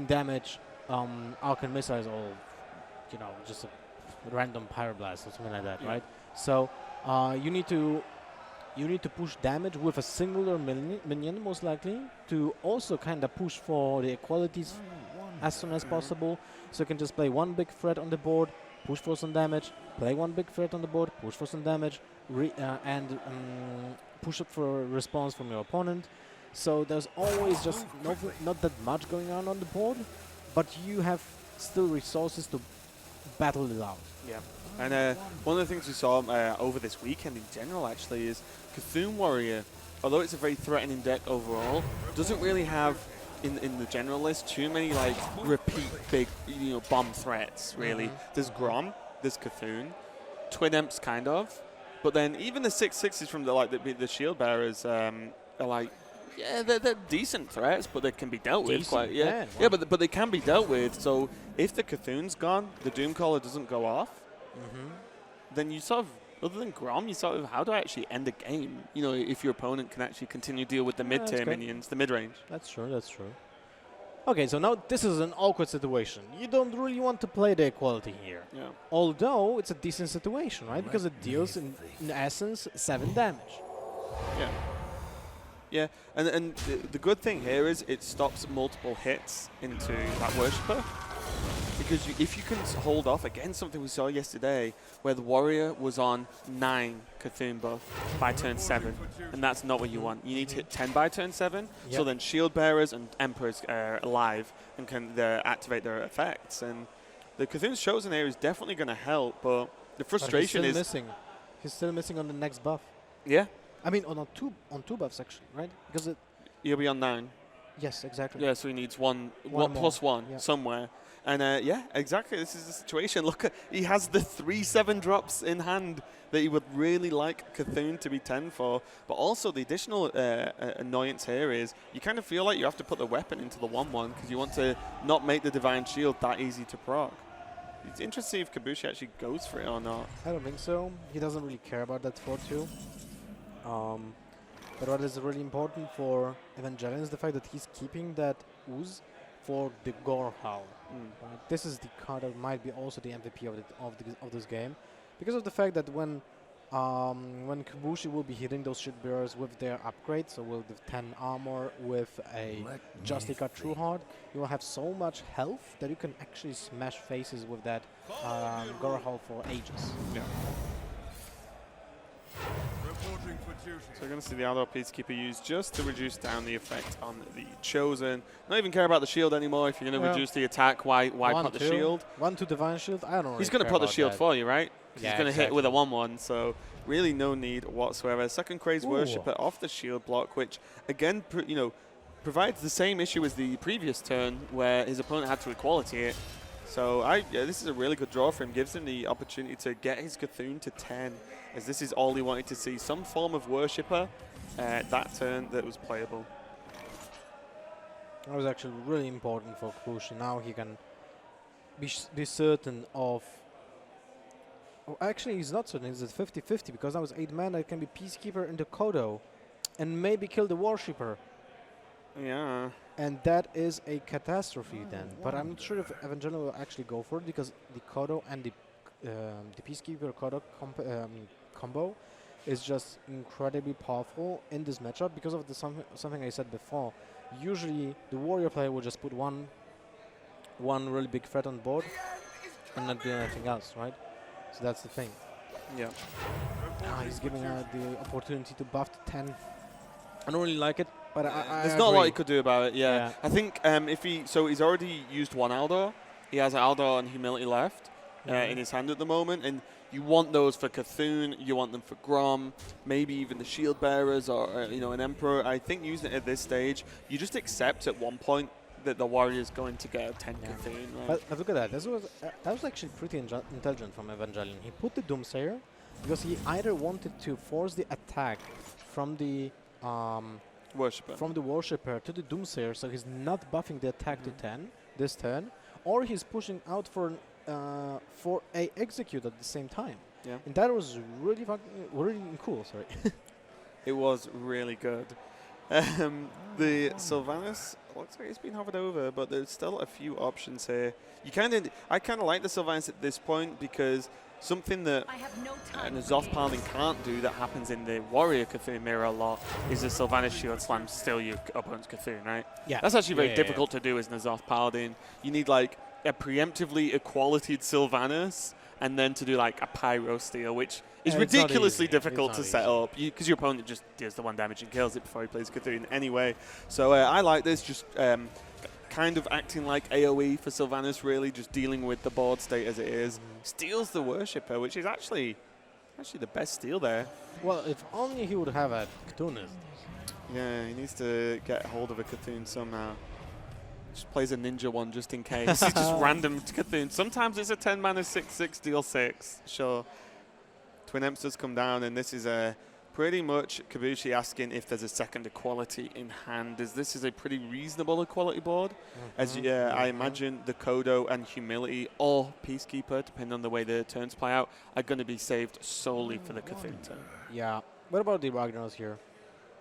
damage Arcane Missiles, or, you know, just a random Pyroblast or something like that, right? So you need to push damage with a singular minion, most likely, to also kind of push for the equalities as soon as possible. So you can just play one big threat on the board, push for some damage, play one big threat on the board, push for some damage, and push up for a response from your opponent. So there's always just not that much going on the board, but you have still resources to battle it out. Yeah. And one of the things we saw over this weekend in general, actually, is Cthulhu Warrior, although it's a very threatening deck overall, doesn't really have, in the general list, too many like repeat big, you know, bomb threats, really. There's Grom, there's Cthulhu. Twin Imps, kind of. But then even the 6/6s from the Shield Bearers are like, yeah, they're decent threats, but they can be dealt with. But they can be dealt with. So if the Cthulhu's gone, the Doomcaller doesn't go off, then you sort of, other than Grom, you sort of, how do I actually end a game? You know, if your opponent can actually continue to deal with the mid-tier minions, the mid-range. That's true, that's true. Okay, so now this is an awkward situation. You don't really want to play the equality here. Yeah. Although it's a decent situation, right? Because it deals, in essence, 7 damage. Yeah. Yeah, and the good thing here is it stops multiple hits into that Worshipper. Because if you can hold off, again, something we saw yesterday, where the Warrior was on 9 Cthulhu buff by turn 7, and that's not what you want. You need to hit 10 by turn 7, so then Shield Bearers and Emperors are alive and can activate their effects. And the Cthulhu's Chosen here is definitely going to help, but the frustration is... He's still missing on the next buff. Yeah. I mean, on two buffs, actually, right? Because he'll be on 9. Yes, exactly. Yeah, so he needs one plus one somewhere. And yeah, exactly. This is the situation. Look, he has the 3/7 drops in hand that he would really like Cthulhu to be 10 for. But also the additional annoyance here is you kind of feel like you have to put the weapon into the 1/1 because you want to not make the Divine Shield that easy to proc. It's interesting if Kbushi actually goes for it or not. I don't think so. He doesn't really care about that 4-2. But what is really important for Evangelion is the fact that he's keeping that Ooze for the Gore Howl. Right? This is the card that might be also the MVP of this game, because of the fact that when Kbushi will be hitting those shit bearers with their upgrade, so with the 10 armor with a Justica True Heart, you will have so much health that you can actually smash faces with that Gore Howl for ages. Yeah. So we're going to see the Aldor Peacekeeper used just to reduce down the effect on the Chosen. Not even care about the shield anymore. If you're going to reduce the attack, why put the shield? 1-2 Divine Shield? I don't know. He's going to put the shield for you, right? Yeah, he's going to hit with a 1/1, so really no need whatsoever. Second Crazed Worshipper off the shield block, which again, provides the same issue as the previous turn where his opponent had to equality it. So this is a really good draw for him. Gives him the opportunity to get his Cthulhu to 10, as this is all he wanted to see. Some form of Worshipper that turn that was playable. That was actually really important for Kbushi. Now he can be certain of... Oh, actually, he's not certain. He's at 50-50 because that was 8 mana. It can be Peacekeeper into Kodo and maybe kill the Worshipper. Yeah. And that is a catastrophe then. But I'm not sure if Evangelion will actually go for it because the Kodo and the Peacekeeper Kodo combo is just incredibly powerful in this matchup because of the something I said before. Usually the Warrior player will just put one really big threat on board and not do anything else, right? So that's the thing. Yeah. He's giving the opportunity to buff to 10. I don't really like it, but there's not a lot he could do about it. Yeah. I think he's already used one Aldor. He has Aldor and Humility left in his hand at the moment, and you want those for Cthulhu, you want them for Grom, maybe even the Shield Bearers or an Emperor. I think using it at this stage, you just accept at one point that the Warrior's going to get a 10 Cthulhu. Right? But look at that. That was actually pretty intelligent from Evangelion. He put the Doomsayer because he either wanted to force the attack from the Worshipper to the Doomsayer, so he's not buffing the attack to 10 this turn, or he's pushing out for a execute at the same time. Yeah. And that was really cool. Sorry. It was really good. The Sylvanas looks like it's been hovered over, but there's still a few options here. I kind of like the Sylvanas at this point because something that an Azoth Paladin can't do that happens in the Warrior Cthulhu mirror a lot is the Sylvanas Shield Slam still your opponent's Cthulhu, right? Yeah. That's actually very difficult to do as an Azoth Paladin. You need like a preemptively equalitied Sylvanas and then to do like a Pyro Steel, which is ridiculously difficult to set up because your opponent just deals the 1 damage and kills it before he plays Cthulhu anyway. So I like this, just kind of acting like AoE for Sylvanas, really just dealing with the board state as it is. Steals the Worshipper, which is actually the best steal there. Well, if only he would have a Cthulhu. Yeah, he needs to get hold of a Cthulhu somehow. Just plays a ninja one just in case. It's just random Cthulhu. Sometimes it's a 10-mana 6/6 deal 6. Sure. Twin Emps does come down, and this is a pretty much Kbushi asking if there's a second equality in hand, as this is a pretty reasonable equality board. As I imagine the Kodo and Humility or Peacekeeper, depending on the way the turns play out, are going to be saved solely for the Cthulhu turn. Yeah. What about the Ragnaros here?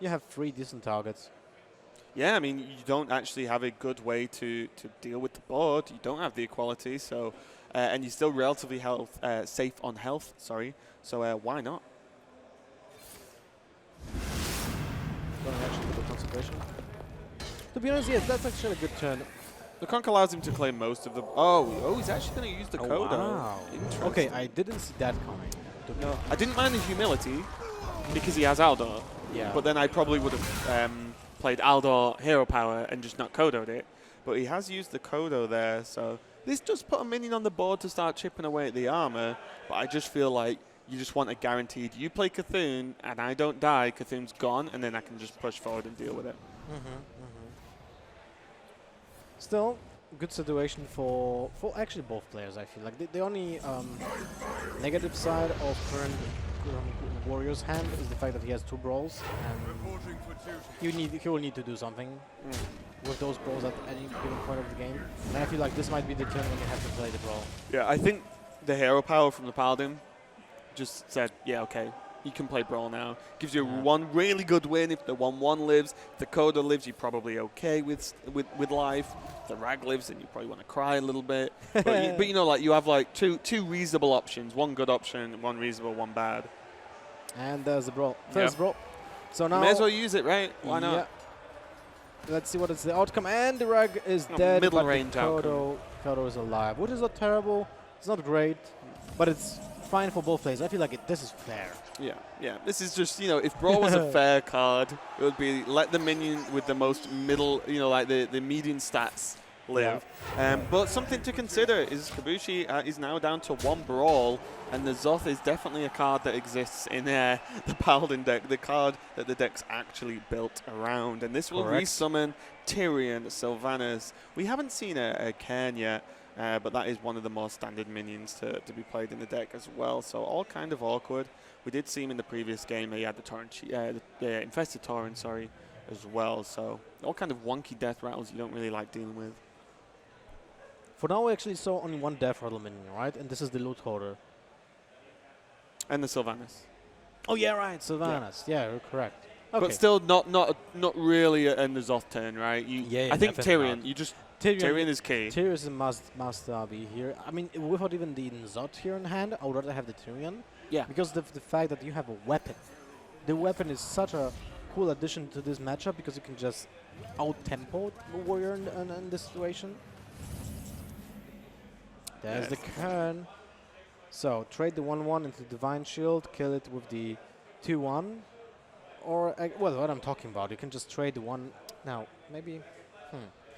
You have 3 decent targets. Yeah, I mean, you don't actually have a good way to deal with the board. You don't have the equality, so and you're still relatively safe on health, sorry. So why not? Going actually for the concentration. To be honest, yes, that's actually a good turn. The Conk allows him to claim most of the... Oh, he's actually going to use the Kodo. Wow. Okay, I didn't see that coming. No, I didn't mind the Humility because he has Aldor. Yeah. But then I probably would have played Aldor Hero Power and just not Kodo'd it. But he has used the Kodo there, so... This does put a minion on the board to start chipping away at the armor, but I just feel like you just want a guaranteed, you play Cthulhu and I don't die, Cthulhu's gone, and then I can just push forward and deal with it. Still, good situation for actually both players, I feel. Like the only negative side of current Warrior's hand is the fact that he has 2 brawls, and he will need to do something with those brawls at any given point of the game. And I feel like this might be the turn when you have to play the brawl. Yeah, I think the hero power from the Paladin just said, yeah, okay, you can play brawl now. Gives you one really good win. If the 1/1 lives, if the Kodo lives, you're probably okay with life. If the Rag lives, then you probably want to cry a little bit. But you know, like you have like two reasonable options, one good option, one reasonable, one bad. And there's the brawl. First brawl. So now you may as well use it, right? Why not? Yeah. Let's see what is the outcome. And the Rag is dead, middle but range Kodo is alive, which is not terrible. It's not great, but it's fine for both players. I feel like this is fair. Yeah. This is just, you know, if Brawl was a fair card, it would be let the minion with the most middle, you know, like the median stats live. But something to consider is Kbushi is now down to 1 Brawl, and the Zoth is definitely a card that exists in the Paladin deck, the card that the deck's actually built around. And this will resummon Tyrion, Sylvanas. We haven't seen a Cairn yet. But that is one of the more standard minions to be played in the deck as well. So all kind of awkward. We did see him in the previous game. He had the Tauren, the Infested Tauren, sorry, as well. So all kind of wonky death rattles you don't really like dealing with. For now, we actually saw only 1 death rattle minion, right? And this is the loot hoarder. And the Sylvanas. Oh yeah, right, Sylvanas. Yeah, you're correct. Okay. But still not really in the Zoth turn, right? I think Tyrion. Tyrion is key. Tyrion is a must be here. I mean, without even the Zot here in hand, I would rather have the Tyrion. Yeah. Because the fact that you have a weapon. The weapon is such a cool addition to this matchup because you can just out-tempo the warrior in this situation. There's the Kern. So, trade the 1/1 into Divine Shield, kill it with the 2/1. Or, well, what I'm talking about, you can just trade the 1... Now, maybe...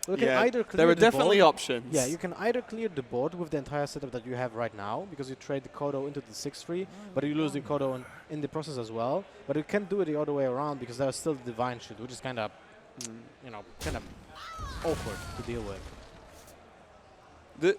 You can either clear there are the definitely board. options. Yeah, you can either clear the board with the entire setup that you have right now, because you trade the Kodo into the 6/3, but you lose the Kodo in the process as well. But you can do it the other way around, because there's still the Divine Shield, which is kind of, kind of awkward to deal with.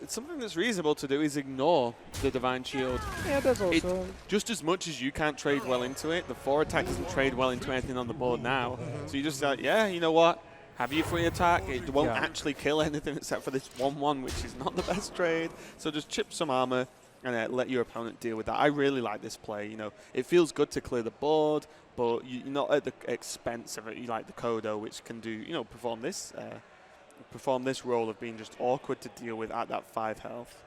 Something that's reasonable to do is ignore the Divine Shield. Yeah, that's also... Just as much as you can't trade well into it, the 4 attack doesn't trade well into anything on the board now. So you just like, yeah, you know what? Have your free attack. It won't actually kill anything except for this 1/1, which is not the best trade. So just chip some armor and let your opponent deal with that. I really like this play. You know, it feels good to clear the board, but you're not at the expense of it. You like the Kodo, which can do, perform this role of being just awkward to deal with at that 5 health.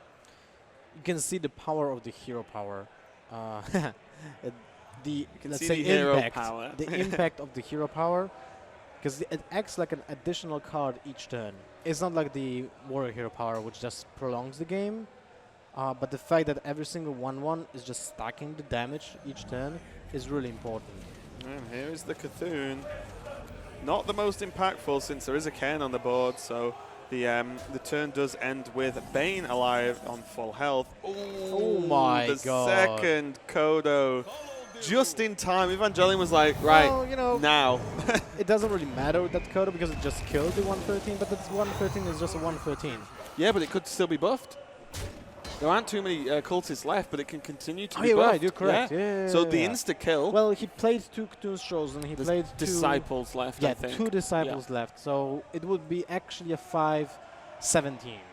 You can see the power of the hero power. Let's say the impact of the hero power. Because it acts like an additional card each turn. It's not like the Warrior Hero Power, which just prolongs the game. But the fact that every single 1/1 is just stacking the damage each turn is really important. And here is the Cthulhu. Not the most impactful since there is a Cairn on the board. So the turn does end with Bane alive on full health. Oh my god. The second Kodo. just in time. Evangelion was like, right, well, you know, now. it doesn't really matter with that Kodo because it just killed the 113, but that 113 is just a 113. Yeah, but it could still be buffed. There aren't too many cultists left, but it can continue to be you're buffed. right, you're correct. Yeah, so the insta-kill. Well, he played two Chosen, and he played Disciples left, I think. 2 Disciples left. So it would be actually a 5-17.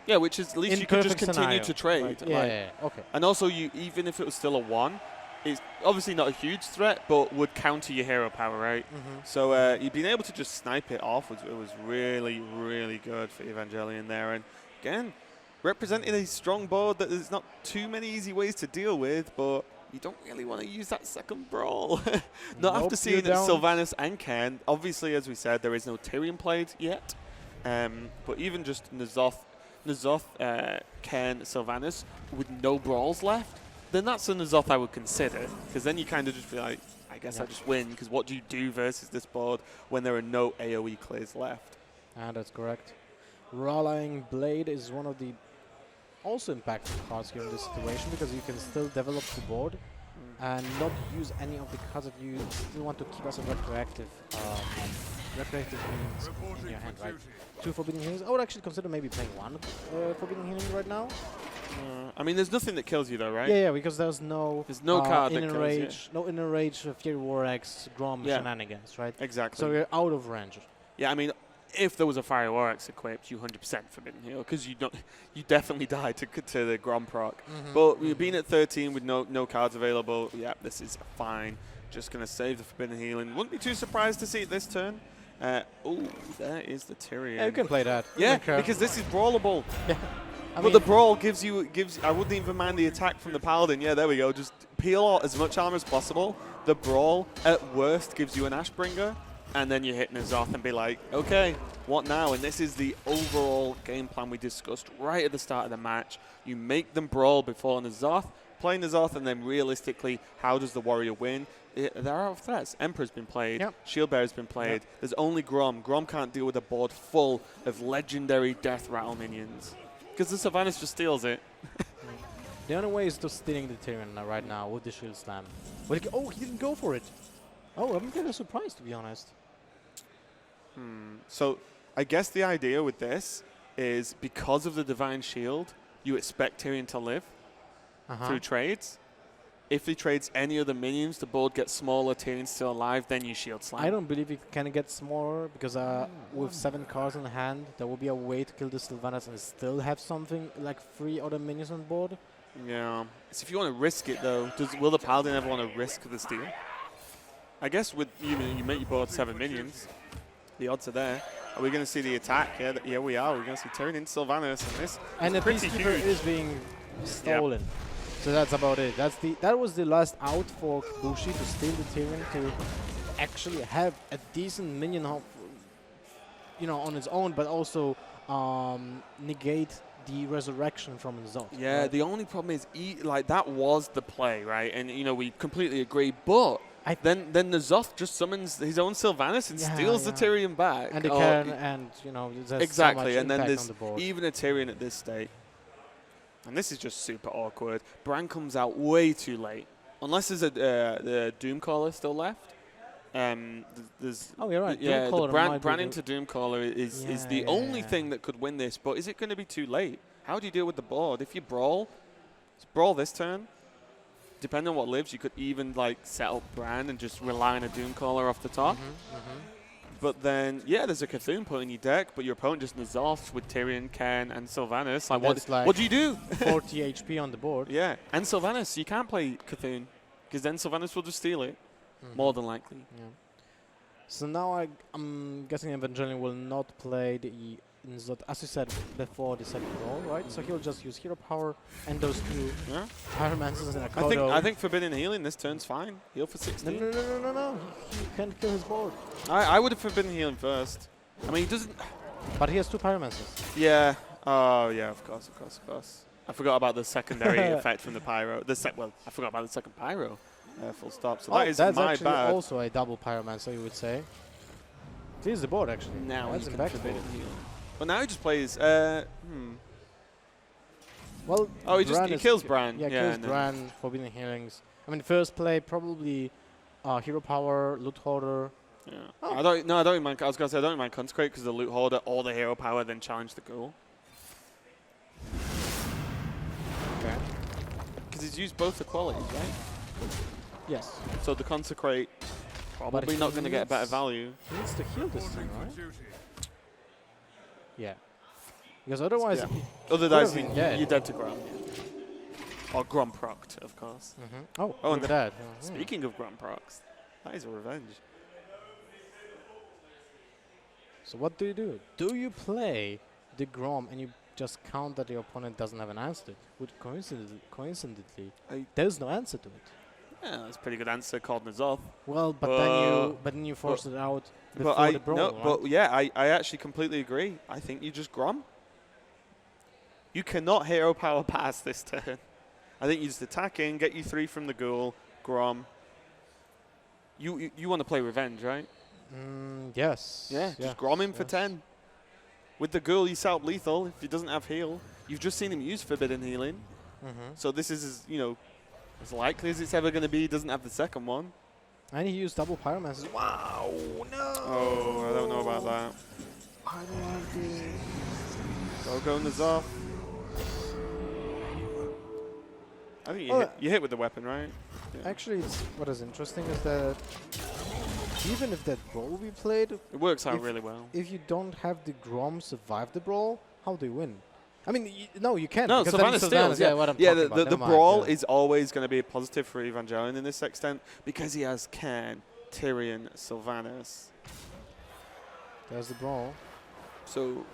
Yeah, which is at least you could just continue to trade. Right. Yeah, okay. And also, even if it was still a 1, it's obviously not a huge threat, but would counter your hero power, right? So you'd been able to just snipe it off. It was really, really good for Evangelion there. And again, representing a strong board that there's not too many easy ways to deal with, but you don't really want to use that second brawl. Not after seeing that Sylvanas and Ken. Obviously, as we said, there is no Tyrion played yet. But even just N'Zoth, Ken, Sylvanas with no brawls left, then that's a N'Zoth I would consider. Because then you kind of just be like, I guess I just win. Because what do you do versus this board when there are no AoE clears left? That's correct. Rallying Blade is one of the also impactful cards here in this situation because you can still develop the board and not use any of the cards that you still want to keep as a retroactive means in your hand, right? 2 Forbidden Healings. I would actually consider maybe playing 1 Forbidden Healing right now. I mean, there's nothing that kills you though, right? Yeah, because there's no card that inner kills rage, no inner rage, Fury War X, Grom shenanigans, right? Exactly. So you're out of range. Yeah, I mean, if there was a Fire War X equipped, you 100% Forbidden Heal because you definitely died to the Grom proc. But you've been at 13 with no cards available. Yeah, this is fine. Just gonna save the Forbidden Healing. Wouldn't be too surprised to see it this turn. Oh, there is the Tyrion. Yeah, you can play that. Yeah, because this is brawlable. Yeah. But the brawl gives I wouldn't even mind the attack from the Paladin. Yeah, there we go. Just peel out as much armor as possible. The brawl, at worst, gives you an Ashbringer. And then you hit N'Zoth and be like, okay, what now? And this is the overall game plan we discussed right at the start of the match. You make them brawl before N'Zoth, play N'Zoth, and then realistically, how does the warrior win? There are threats. Emperor's been played. Yep. Shield Bearer's been played. Yep. There's only Grom. Grom can't deal with a board full of legendary Death Rattle minions. Because the Sylvanas just steals it. The only way is to stealing the Tyrion right now with the Shield Slam. But he didn't go for it. Oh, I'm kind of surprised, to be honest. So I guess the idea with this is because of the Divine Shield, you expect Tyrion to live through trades. If he trades any other minions, the board gets smaller, Tyrion's still alive, then you Shield Slam. I don't believe it can get smaller because with 7 cards in hand, there will be a way to kill the Sylvanas and still have something like 3 other minions on board. Yeah. So if you want to risk it, though, will the Paladin ever want to risk the steal? I guess with you make your board 7 minions. The odds are there. Are we going to see the attack? Yeah, we are. We're going to see Tyrion into Sylvanas, and this and is the Peacekeeper is being stolen. Yep. So that's about it. That was the last out for Kbushi to steal the Tyrion to actually have a decent minion, on its own, but also negate the resurrection from N'Zoth. Yeah, right? The only problem is that was the play, right? And we completely agree, but. Then N'Zoth just summons his own Sylvanas and steals the Tyrion back. And exactly. So and then there's even a Tyrion at this state. And this is just super awkward. Bran comes out way too late. Unless there's the Doomcaller still left. You're right. Yeah, the Bran into Doomcaller is the only thing that could win this. But is it going to be too late? How do you deal with the board? If you brawl this turn. Depending on what lives, you could even set up Bran and just rely on a Doomcaller off the top. But then, there's a Cthulhu put in your deck, but your opponent just N'Zoth with Tyrion, Ken, and Sylvanas. What do you do? 40 HP on the board. Yeah, and Sylvanas. You can't play Cthulhu, because then Sylvanas will just steal it, more than likely. Yeah. So now I'm guessing Evangelion will not play the N'Zoth, as you said before the second roll, right? So he'll just use hero power and those 2 Pyromancers and a Kodo. I think Forbidden Healing this turn's fine. Heal for 16. No. He can't kill his board. I would have Forbidden Healing first. I mean, he doesn't. But he has 2 Pyromancers. Yeah. Oh, yeah. Of course. I forgot about the secondary effect from the Pyro. I forgot about the second Pyro. Full stop. So that is that's my actually bad. Also a double Pyromancer, you would say. Here's the board actually. Now that's he can Forbidden Heal. But now he just plays. Well, he kills Bran. Yeah, kills Bran, Forbidden Healings. I mean, first play probably hero power, loot hoarder. Yeah. Oh. I don't even mind. I was gonna say I don't even mind consecrate because the loot hoarder or the hero power then challenge the ghoul. Okay. Because he's used both the qualities, right? Yes. So the consecrate probably not going to get a better needs- value. He needs to heal this thing, right? Yeah. Because otherwise, Yeah. he Otherwise, could've been dead. you're dead to Grom. Or Grom procced, of course. Oh, Oh, look and at that. Speaking of Grom procs, that is a revenge. So what do? Do you play the Grom and you just count that your opponent doesn't have an answer to it? Which coincidentally, there's no answer to it. Yeah, that's a pretty good answer called Nazoth. Well, but then you force it out before But the brawl, no, right? but yeah, I actually completely agree. I think you just Grom. You cannot hero power pass this turn. I think you just attack in, get you 3 from the ghoul, Grom. You want to play revenge, right? Yes. Yeah, just Grom him for 10. With the ghoul, you set up lethal if he doesn't have heal. You've just seen him use forbidden healing. So this is, as likely as it's ever going to be. He doesn't have the second one. And he used double pyromancy. Wow, no! Oh, I don't know about that. I don't like this. Go Nazoth. I think you hit with the weapon, right? Yeah. Actually, what is interesting is that even if that brawl we played, It works out really well. if you don't have the Grom survive the brawl, how do you win? I mean, no, you can't. No, because then Savannah it's steals. yeah, what I'm Yeah, talking about. the Never mind, brawl yeah. is always going to be a positive for Evangelion in this extent because he has Cairn, Tyrion, Sylvanas. There's the brawl. So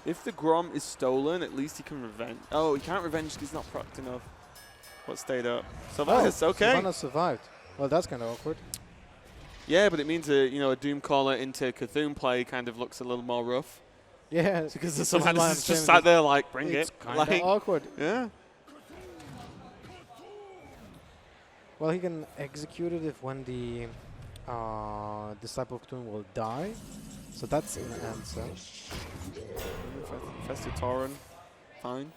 if the Grom is stolen, at least he can revenge. Oh, he can't revenge because he's not procced enough. What stayed up? Sylvanas, okay. Savannah survived. Well, that's kind of awkward. Yeah, but it means a Doomcaller into Cthulhu play kind of looks a little more rough. Yeah. Because the This is why I'm Sylvanas is saying just sat there like, bring it's it. kind of Like, awkward. yeah. Well, he can execute it if when the Disciple of Cthulhu will die. So that's an answer. Festive Tauren, fine.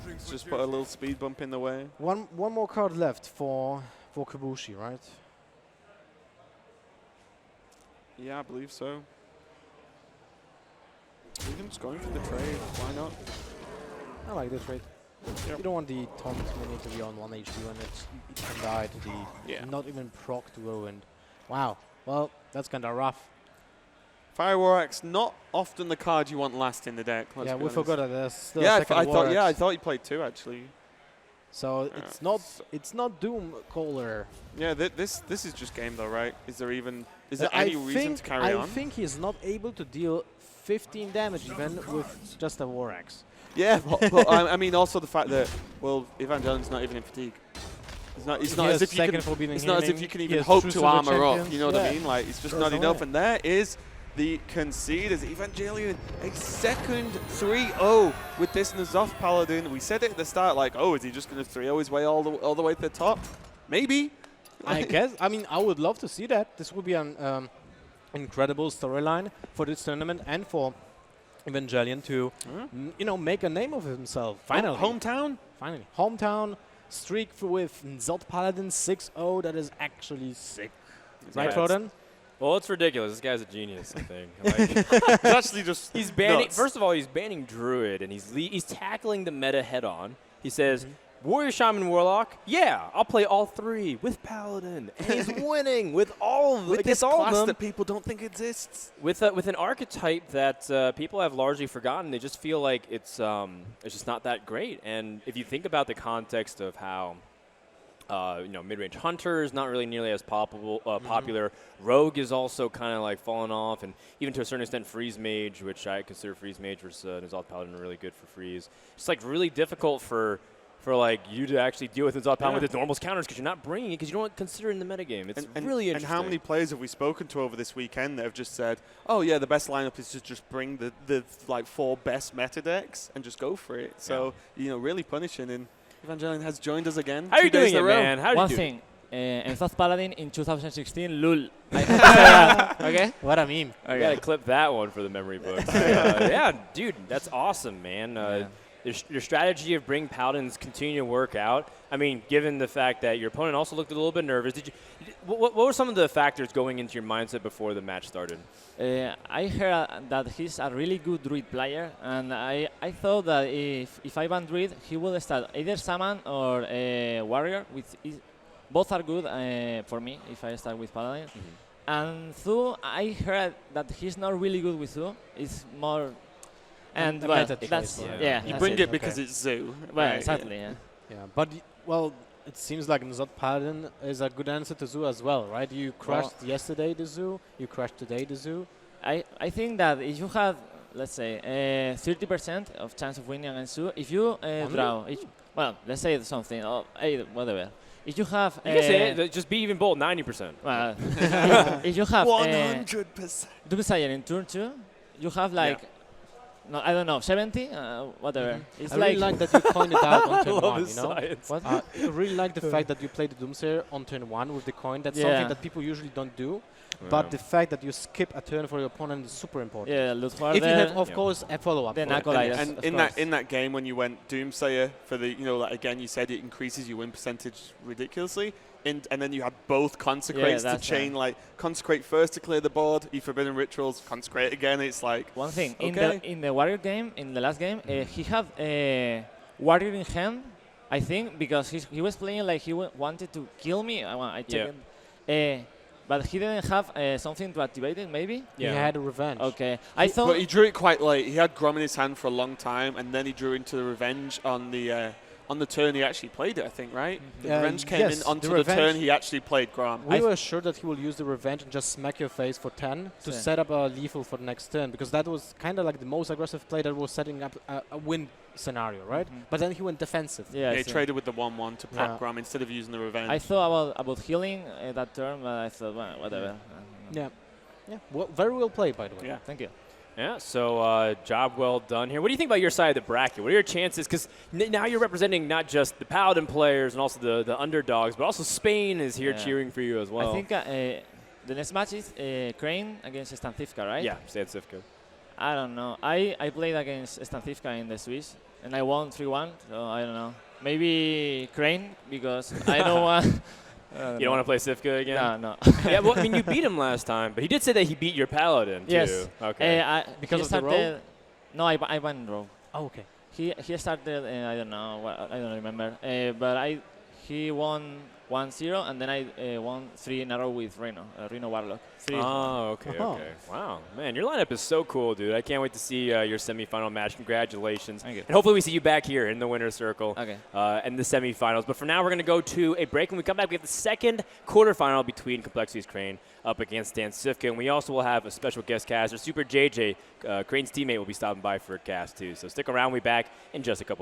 Let's just put a little speed bump in the way. One more card left for Kbushi, right? Yeah, I believe so. Even just going for the trade, why not? I like this trade. Yep. You don't want the taunt mini to be on 1 HP when it can die to the not even proc to ruined. Wow. Well, that's kind of rough. Fire Warx, not often the card you want last in the deck. Yeah, be we honest. forgot that there's still Yeah, a second I thought. Yeah, I Warx. thought you played 2 actually. So it's not Doom Caller. Yeah, this is just game though, right? Is there any reason to carry on? I think he's not able to deal 15 damage even with just a War Axe. Yeah, but I mean also the fact that Evangelion's not even in fatigue. It's not as if you can. It's not as if you can even hope to armor up. You know what I mean? Like it's just not enough. And there is the concede as Evangelion a second 3-0 with this Nazoth Paladin. We said it at the start, like, oh, is he just going to 3-0 his way all the way to the top? Maybe. I guess. I mean, I would love to see that. This would be an incredible storyline for this tournament and for Evangelion to, make a name of himself. Finally. Hometown? Finally. Hometown streak with Nazoth Paladin 6-0. That is actually sick. Right, Rodan? Well, it's ridiculous. This guy's a genius, I think. Like, It's actually just he's banning. nuts. First of all, he's banning Druid, and he's tackling the meta head on. He says, Warrior, Shaman, Warlock. Yeah, I'll play all 3 with Paladin, and he's winning with all of them. with this all of class them. that people don't think exists. With an archetype that people have largely forgotten. They just feel like it's just not that great. And if you think about the context of how mid-range hunter is not really nearly as popular. Rogue is also kind of like falling off, and even to a certain extent, Freeze Mage, which I consider Freeze Mage versus Nazoth Paladin really good for Freeze. It's like really difficult for like you to actually deal with Nazoth Paladin with its normals counters because you're not bringing it because you don't consider it in the metagame. It's really interesting. And how many players have we spoken to over this weekend that have just said, oh yeah, the best lineup is to just bring the like 4 best meta decks and just go for it. So really punishing. And Evangelion has joined us again. How are you doing it, man? How One you thing, Nazoth Paladin in 2016, lul. Okay? What I mean. You gotta clip that one for the memory books. Yeah, dude, that's awesome, man. your strategy of bring Paladins continue to work out? I mean, given the fact that your opponent also looked a little bit nervous, what were some of the factors going into your mindset before the match started? I heard that he's a really good druid player, and I thought that if I ban druid, he will start either summon or warrior, which both are good for me if I start with paladin. And Thu, I heard that he's not really good with Thu. It's more, and well, that's You bring it because it's Zoo. Well, right, exactly. Yeah, but well, it seems like Nzot Paladin is a good answer to Zoo as well, right? You crashed yesterday the Zoo, you crashed today the Zoo. I think that if you have, let's say, 30% of chance of winning against Zoo, if you draw, well, let's say something, or whatever. If you have, you can say it, just be even bold, 90%. Well, if you have 100%. Doomsayer in turn 2, you have like. No, I don't know, 70, whatever. It's I really like that you pointed out on turn 1, you know? What? I really like the fact that you played the Doomsayer on turn 1 with the coin. That's something that people usually don't do. But the fact that you skip a turn for your opponent is super important. Yeah, loot harder. If you have, of course, a follow-up. Then Acolyte. And in that game when you went Doomsayer for the, like again you said it increases your win percentage ridiculously. And then you had both consecrates to chain, like consecrate first to clear the board, eat forbidden rituals, consecrate again. It's like one thing in the warrior game, in the last game, he had a warrior in hand, I think, because he was playing like he wanted to kill me. I checked it. But he didn't have something to activate it, maybe? Yeah. He had a revenge. Okay. I thought. But he drew it quite late. He had Grom in his hand for a long time, and then he drew into the revenge on the turn he actually played it, I think, right? The revenge came in onto the turn he actually played Grom. We were sure that he will use the revenge and just smack your face for 10 to set up a lethal for the next turn, because that was kind of like the most aggressive play that was setting up a win scenario, right? But then he went defensive. Yeah, he traded with the 1/1 to proc Grom instead of using the revenge. I thought about healing that turn, but I thought, well, whatever. Yeah. Well, very well played, by the way. Yeah, thank you. Yeah, so job well done here. What do you think about your side of the bracket? What are your chances? Because now you're representing not just the Paladin players and also the underdogs, but also Spain is here cheering for you as well. I think the next match is Crane against Stancifka, right? Yeah, Stancifka. I don't know. I played against Stancifka in the Swiss, and I won 3-1, so I don't know. Maybe Crane, because I don't want... You don't want to play Sifka again? No. Yeah, well, I mean, you beat him last time, but he did say that he beat your Paladin, too. Yes. Okay. Because of the roll? No, I won roll. Oh, okay. He started, I don't know, I don't remember. But he won 1-0, and then I won 3 in a row with Reno Warlock. Oh, okay. Wow, man, your lineup is so cool, dude. I can't wait to see your semifinal match. Congratulations. Thank you. And hopefully we see you back here in the winner's circle in the semifinals. But for now, we're going to go to a break. When we come back, we have the second quarterfinal between Complexity's Crane up against Stancifka. And we also will have a special guest caster, Super JJ. Crane's teammate will be stopping by for a cast, too. So stick around. We'll be back in just a couple